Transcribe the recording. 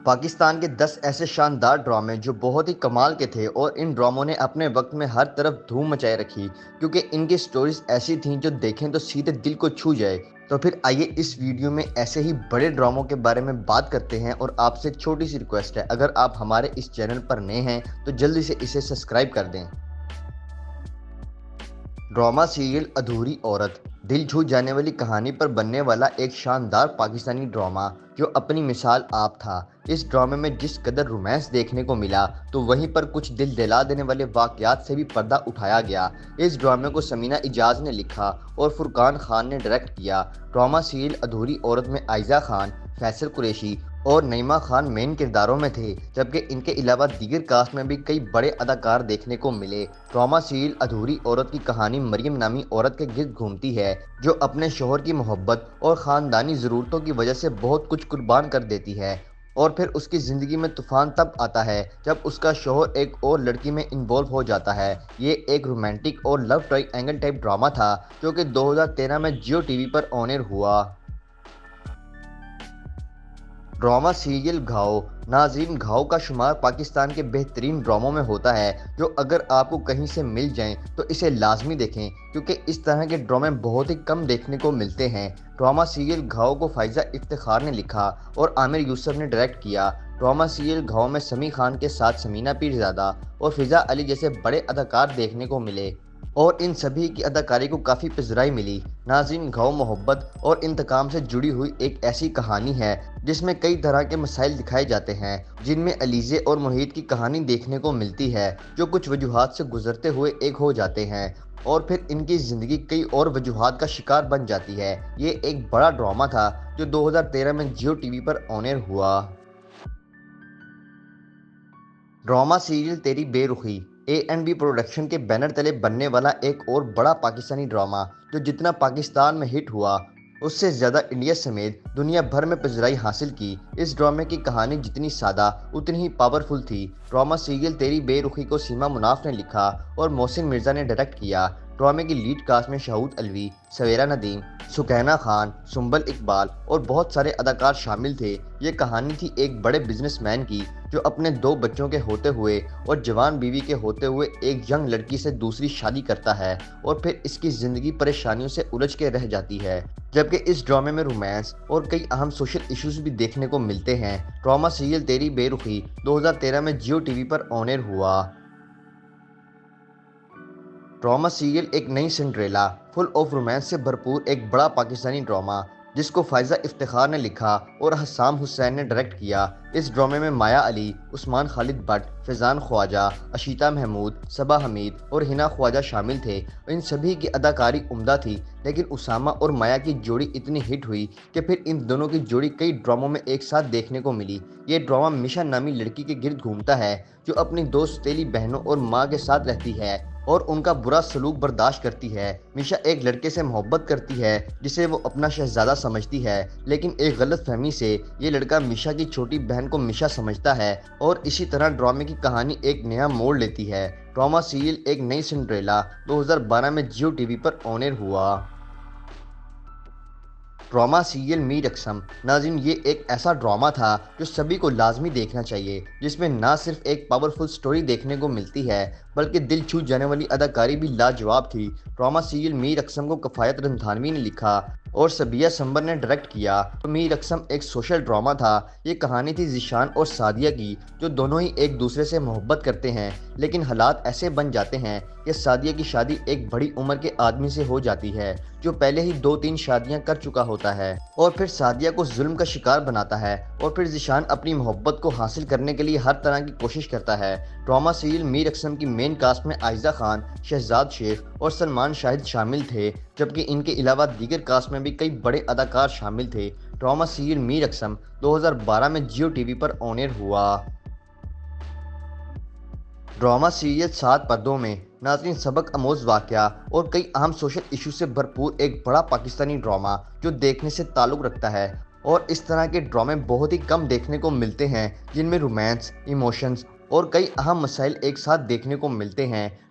پاکستان کے 10 ایسے شاندار ڈرامے جو بہت ہی کمال کے تھے اور ان ڈراموں نے اپنے وقت میں ہر طرف دھوم مچائے رکھی کیونکہ ان کی سٹوریز ایسی تھیں جو دیکھیں تو سیدھے دل کو چھو جائے۔ تو پھر آئیے اس ویڈیو میں ایسے ہی بڑے ڈراموں کے بارے میں بات کرتے ہیں، اور آپ سے ایک چھوٹی سی ریکویسٹ ہے، اگر آپ ہمارے اس چینل پر نئے ہیں تو جلدی سے اسے سبسکرائب کر دیں۔ ڈرامہ سیریل ادھوری عورت دل چھو جانے والی کہانی پر بننے والا ایک شاندار پاکستانی ڈرامہ جو اپنی مثال آپ تھا۔ اس ڈرامے میں جس قدر رومانس دیکھنے کو ملا تو وہیں پر کچھ دل دہلا دینے والے واقعات سے بھی پردہ اٹھایا گیا۔ اس ڈرامے کو سمینہ اجاز نے لکھا اور فرقان خان نے ڈائریکٹ کیا۔ ڈرامہ سیریل ادھوری عورت میں عائزہ خان، فیصل قریشی اور نعیمہ خان مین کرداروں میں تھے، جبکہ ان کے علاوہ دیگر کاسٹ میں بھی کئی بڑے اداکار دیکھنے کو ملے۔ ڈرامہ سیریل ادھوری عورت کی کہانی مریم نامی عورت کے گرد گھومتی ہے جو اپنے شوہر کی محبت اور خاندانی ضرورتوں کی وجہ سے بہت کچھ قربان کر دیتی ہے، اور پھر اس کی زندگی میں طوفان تب آتا ہے جب اس کا شوہر ایک اور لڑکی میں انوالو ہو جاتا ہے۔ یہ ایک رومانٹک اور لو ٹرائی اینگل ٹائپ ڈرامہ تھا جو کہ 2013 میں جیو ٹی وی پر آن ایئر ہوا۔ ڈرامہ سیریل گھاؤ ناظرین، گھاؤ کا شمار پاکستان کے بہترین ڈراموں میں ہوتا ہے جو اگر آپ کو کہیں سے مل جائیں تو اسے لازمی دیکھیں کیونکہ اس طرح کے ڈرامے بہت ہی کم دیکھنے کو ملتے ہیں۔ ڈرامہ سیریل گھاؤ کو فائزہ افتخار نے لکھا اور عامر یوسف نے ڈائریکٹ کیا۔ ڈرامہ سیریل گھاؤ میں سمیع خان کے ساتھ سمینہ پیرزادہ اور فضا علی جیسے بڑے اداکار دیکھنے کو ملے اور ان سبھی کی اداکاری کو کافی پذیرائی ملی۔ ناظرین، گھاؤ محبت اور انتقام سے جڑی ہوئی ایک ایسی کہانی ہے جس میں کئی طرح کے مسائل دکھائے جاتے ہیں، جن میں علیزے اور محیط کی کہانی دیکھنے کو ملتی ہے جو کچھ وجوہات سے گزرتے ہوئے ایک ہو جاتے ہیں اور پھر ان کی زندگی کئی اور وجوہات کا شکار بن جاتی ہے۔ یہ ایک بڑا ڈرامہ تھا جو 2013 میں جیو ٹی وی پر آن ایئر ہوا۔ ڈرامہ سیریل تیری بے رخی A&B پروڈکشن کے بینر تلے بننے والا ایک اور بڑا پاکستانی ڈرامہ جو جتنا پاکستان میں ہٹ ہوا اس سے زیادہ انڈیا سمیت دنیا بھر میں پذیرائی حاصل کی۔ اس ڈرامے کی کہانی جتنی سادہ اتنی ہی پاورفل تھی۔ ڈرامہ سیریل تیری بے رخی کو سیما مناف نے لکھا اور محسن مرزا نے ڈائریکٹ کیا۔ ڈرامے کی لیڈ کاسٹ میں شہود علوی، سویرا ندیم، سکینہ خان، سنبل اقبال اور بہت سارے اداکار شامل تھے۔ یہ کہانی تھی ایک بڑے بزنس مین کی جو اپنے 2 بچوں کے ہوتے ہوئے اور جوان بیوی کے ہوتے ہوئے ایک ینگ لڑکی سے دوسری شادی کرتا ہے اور پھر اس کی زندگی پریشانیوں سے الجھ کے رہ جاتی ہے، جبکہ اس ڈرامے میں رومانس اور کئی اہم سوشل ایشوز بھی دیکھنے کو ملتے ہیں۔ ڈرامہ سیریل تیری بے رخی 2013 میں جیو ٹی وی پر آن ایئر ہوا۔ ڈرامہ سیریل ایک نئی سنڈریلا فل آف رومانس سے بھرپور ایک بڑا پاکستانی ڈرامہ جس کو فائزہ افتخار نے لکھا اور حسام حسین نے ڈائریکٹ کیا۔ اس ڈرامے میں مایا علی، عثمان خالد بٹ، فیضان خواجہ، اشیتا محمود، صبا حمید اور ہنا خواجہ شامل تھے۔ ان سبھی کی اداکاری عمدہ تھی، لیکن اسامہ اور مایا کی جوڑی اتنی ہٹ ہوئی کہ پھر ان دونوں کی جوڑی کئی ڈراموں میں ایک ساتھ دیکھنے کو ملی۔ یہ ڈرامہ میشا نامی لڑکی کے گرد گھومتا ہے جو اپنی 2 سوتیلی بہنوں اور ماں کے ساتھ رہتی ہے اور ان کا برا سلوک برداشت کرتی ہے۔ میشا ایک لڑکے سے محبت کرتی ہے جسے وہ اپنا شہزادہ سمجھتی ہے، لیکن ایک غلط فہمی سے یہ لڑکا میشا کی چھوٹی بہن کو میشا سمجھتا ہے اور اسی طرح ڈرامے کی کہانی ایک نیا موڑ لیتی ہے۔ ڈرامہ سیریل ایک نئی سنڈریلا 2012 میں جیو ٹی وی پر آن ایئر ہوا۔ ڈرامہ سیریل میر اقسم ناظرین، یہ ایک ایسا ڈرامہ تھا جو سبھی کو لازمی دیکھنا چاہیے، جس میں نہ صرف ایک پاورفل سٹوری دیکھنے کو ملتی ہے بلکہ دل چھو جانے والی اداکاری بھی لاجواب تھی۔ ڈرامہ سیریل میر اقسم کو کفایت رندھاوی نے لکھا اور سبیہ سمبر نے ڈائریکٹ کیا۔ میر اقسم ایک سوشل ڈرامہ تھا۔ یہ کہانی تھی ذیشان اور سعدیہ کی جو دونوں ہی ایک دوسرے سے محبت کرتے ہیں، لیکن حالات ایسے بن جاتے ہیں کہ سعدیہ کی شادی ایک بڑی عمر کے آدمی سے ہو جاتی ہے جو پہلے ہی 2-3 شادیاں کر چکا ہوتا ہے اور پھر سعدیہ کو ظلم کا شکار بناتا ہے اور پھر ذیشان اپنی محبت کو حاصل کرنے کے لیے ہر طرح کی کوشش کرتا ہے۔ ڈرامہ سیریل میر اقسم کی مین کاسٹ میں عائزہ خان، شہزاد شیخ اور سلمان شاہد شامل تھے، جبکہ ان کے علاوہ دیگر کاسٹ میں بھی کئی بڑے اداکار شامل تھے۔ ڈرامہ سیریل میر اقسم 2012 میں جیو ٹی وی پر آن ایئر ہوا۔ ڈرامہ سیریل 7 پردوں میں ناظرین، سبق آموز واقعہ اور کئی اہم سوشل ایشو سے بھرپور ایک بڑا پاکستانی ڈرامہ جو دیکھنے سے تعلق رکھتا ہے، اور اس طرح کے ڈرامے بہت ہی کم دیکھنے کو ملتے ہیں جن میں رومانس، ایموشنز اور کئی اہم مسائل ایک ساتھ دیکھنے کو ملتے ہیں۔